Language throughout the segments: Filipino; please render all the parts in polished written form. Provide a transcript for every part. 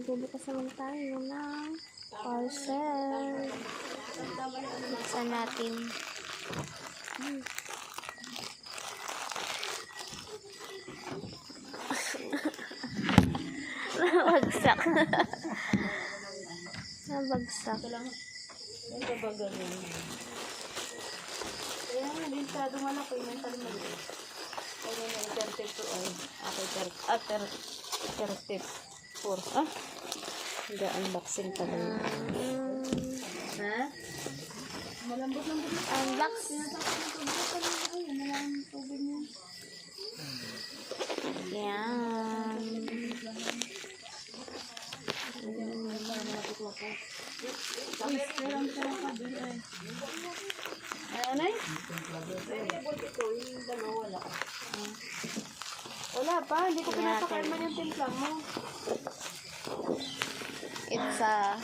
Magbubukas naman tayo ng parcel. Buksan natin. Nabagsak. Nabagsak. Yung babagal yun. Kaya nga, linsado man ako, yung mental mo yun. Kaya na 32 ay, ako 34. Ah? Hindi, unboxing pala yun. Ha? Malambot-lambot na. Unboxing. Yan. Anay? Wala pa, hindi ko pinapakalman yung timpla mo. It's a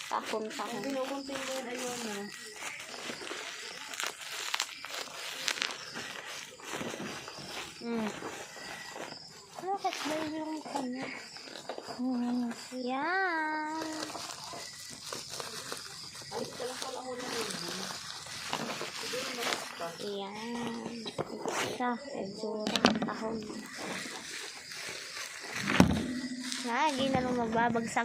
tahon-tahon. Pinukunting ko yun, ayun na. Bakit ba yung kanya? Yan. Yan. Isa. Edzura. Tahon. Lagi na nung mababagsak.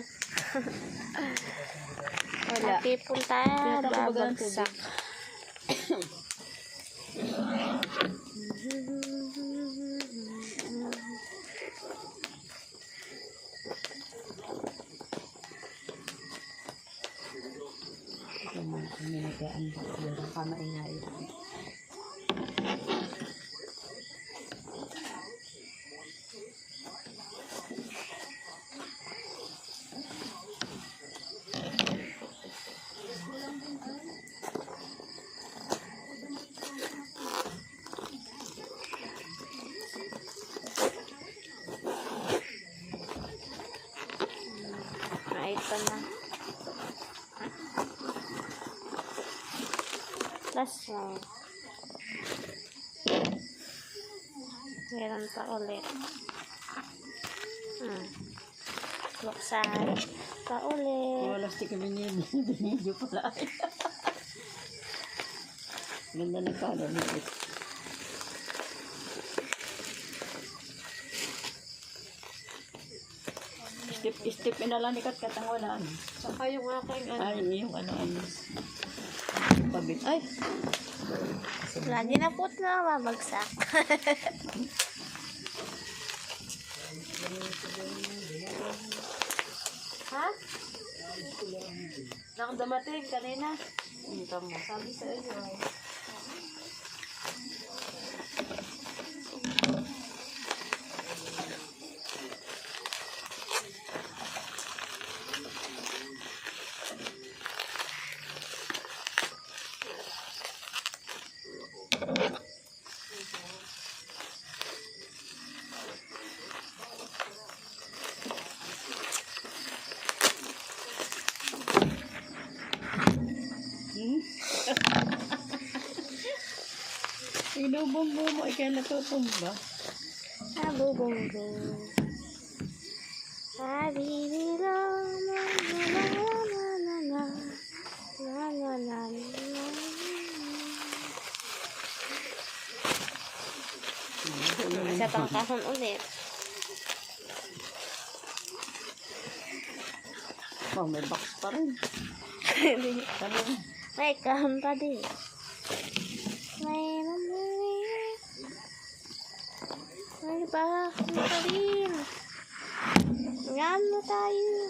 Wala. People tayo. Babagsak. Ang kamaingay. Ito na. Last one. Meron pa ulit. Buksan pa ulit. Wala stick kami niya. Binidyo pala. Ganda ng color nito. Step na lang ikat katangunan. Saka yung aking Ay, yung ano. Pabit. Ay! lagi na po na mabagsak. Ha? Nakadamating kanina. Ito mo. Sabi sa iyo ay. Inubong mo ay kaya natutumba. Nabubungbong. Habibilo. Isa pang kahon ulit. Oh, may box pa rin. May kahon pa din. May bahon pa rin. Yan na tayo.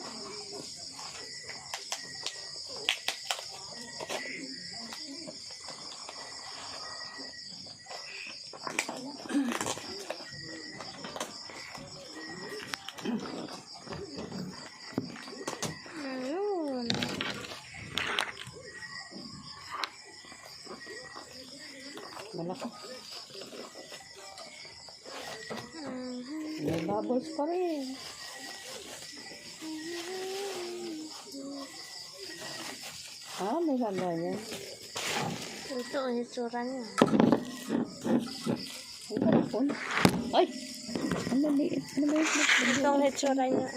Ayun. Malaki. May bubbles pa rin. Ah, may lagayan. Ito ang itsura niya. Ay, parapon. Ay! Ang maliit. Ano ba yung Ito ang hitsura niya.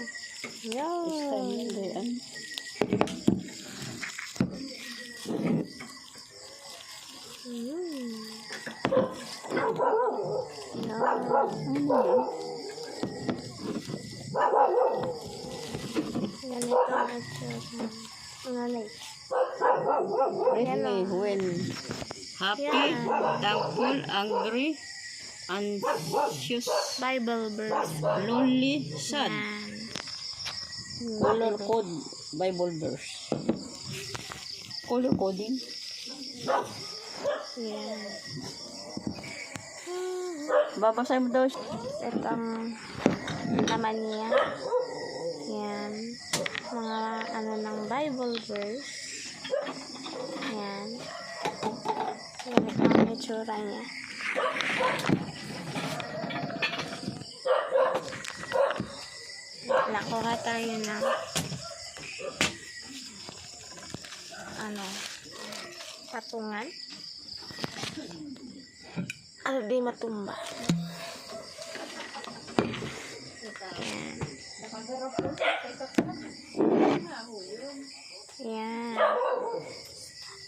Yan. Yan. Ganito ang hitsura. Ang alay. Really, when happy, Yan. thankful, angry, anxious, Bible verse. lonely, sad. Yan. Color code Bible verse. Color coding. Yan. Babasahin mo daw. Ito ang laman niya. Yan. Mga ano ng Bible verse. Yan. Ganito ang itsura niya. Nakuha tayo ng ano, patungan. Ano di matumba. Yan. Yan.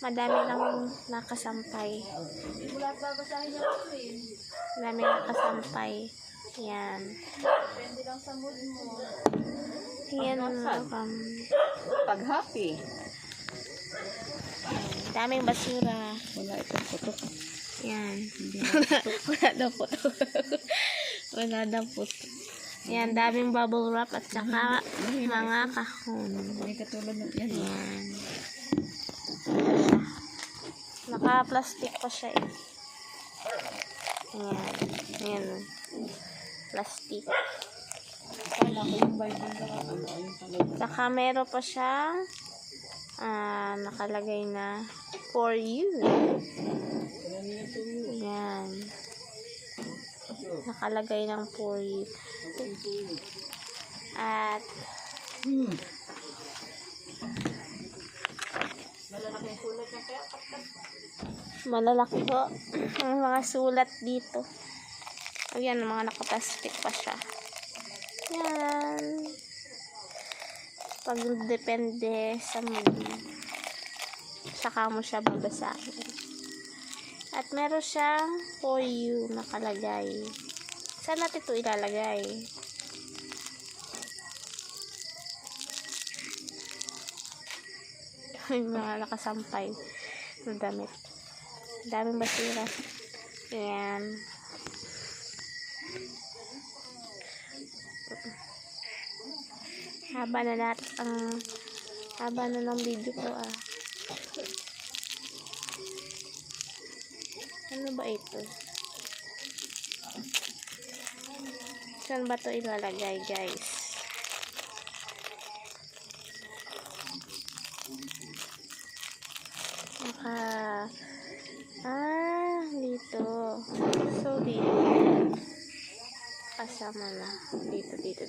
Madami lang nakasampay. Madami nakasampay. Yan. Depende lang sa mood mo. Yan. Pag happy. Daming basura. Wala itong putok. Yan. Wala daw po to. Wala daw po to. Yan, daming bubble wrap at saka mga kahon. May katulad ng yan. Yan. Naka-plastic pa siya eh. Yan. Yan. Plastic. Kala ko yung Bible na ano ayun pala. Saka meron pa siyang nakalagay na for you. Yan. Nakalagay ng for you. At malalaki po ang mga sulat dito. Ayan, mga nakaplastic pa siya. Yan. Pag depende sa mood, saka mo siya babasahin. At meron siyang for you nakalagay. Saan natin ito ilalagay? Yung mga nakasampay ng damit. Daming basura. Ayan. Haba na ng video ko ah. Ano ba ito? Saan ba ito ilalagay, guys? Dito. So, dito. Kasama na. Dito.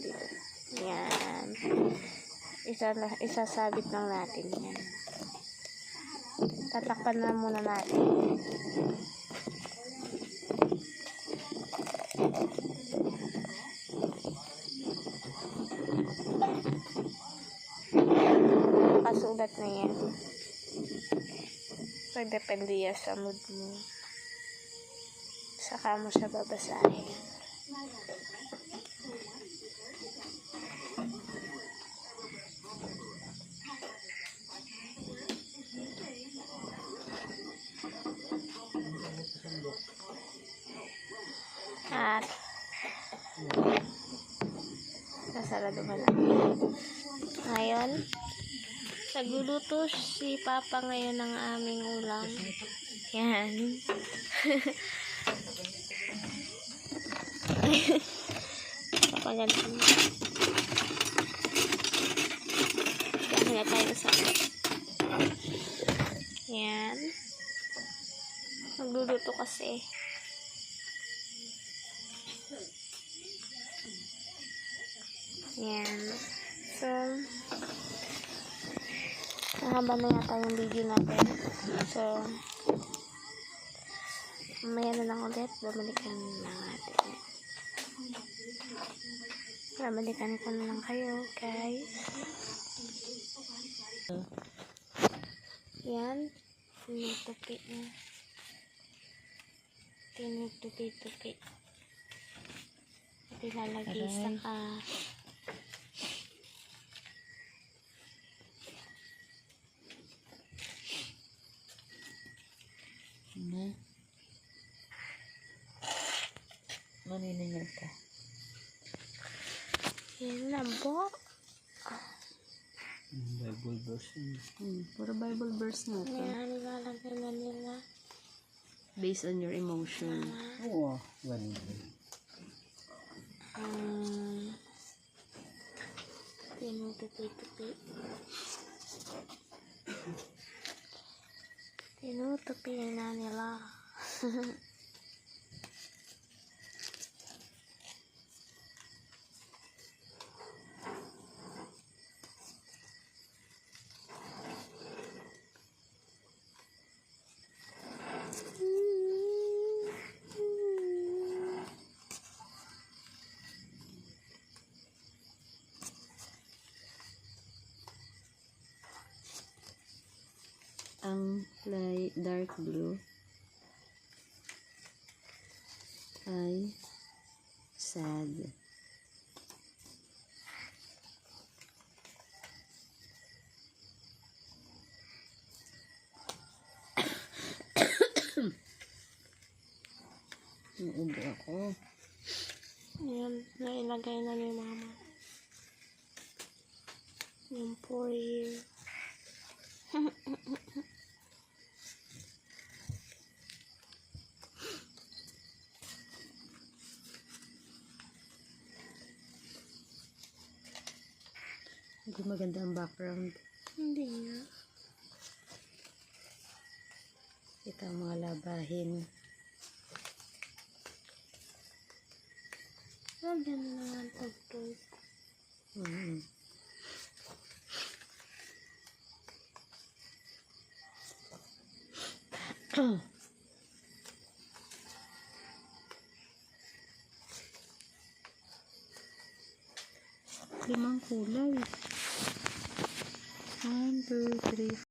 Yan. Isasabit lang natin yan. Tatakpan na muna natin. Nakasulat na yan. So, depende yan sa mood mo. Saka mo siya babasahin. At nasarado ba na? Ngayon, nagluluto si Papa ngayon ng aming ulam. Yan. Papagantin. Dahil na tayo sa yan. Nagluluto kasi. Yan. So, mahaba na yata yung video natin. So, mamaya na lang ulit. Bumalik na natin. Babalikan ko na lang kayo, guys. Yan. Tinutupi na. Tinutupi-tupi. At ilalagay sa Na. Maniningil ka. Yan na po. Bible verse. Puro Bible verse na ito. Yan, ilalagay na nila. Based on your emotion. Oo. Ganda. Tinutupi-tupi. Tinutupi na nila. Ang light dark blue ay sad. Naubo ako. Yan, nailagay na ni mama. Yung for you. Hindi maganda ang background. Hindi nga. Ito ang mga labahin. Lagyan na lang ang tugtog. Limang kulay. 1, 2, 3,